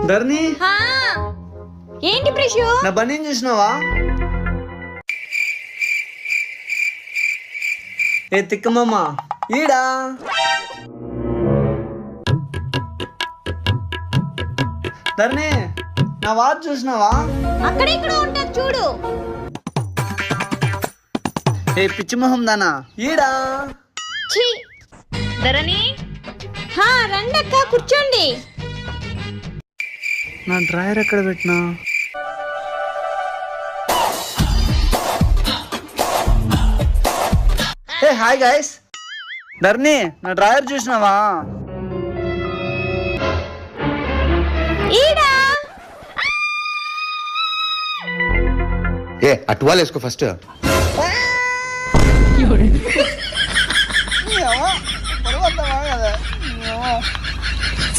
ధరణి హా, ఏంటి ప్రిషు? నా బనీన్ చూసినావా? ఏ తిక్కమ్మ ఈడా ధరణి నా వాచ్ చూసినావా? అక్కడ ఇక్కడ ఉంటది చూడు. ఏ పిచ్చి మొహం దానా ఈడా. ఛీ, ధరణి. హా, రండక్క కూర్చోండి. నా డ్రాయర్ ఎక్కడ పెట్టినా? ఏ హాయ్ గైస్. ధరణి నా డ్రాయర్ చూసినావా? ఈడా. ఏ అటువాలు వేసుకో ఫస్ట్.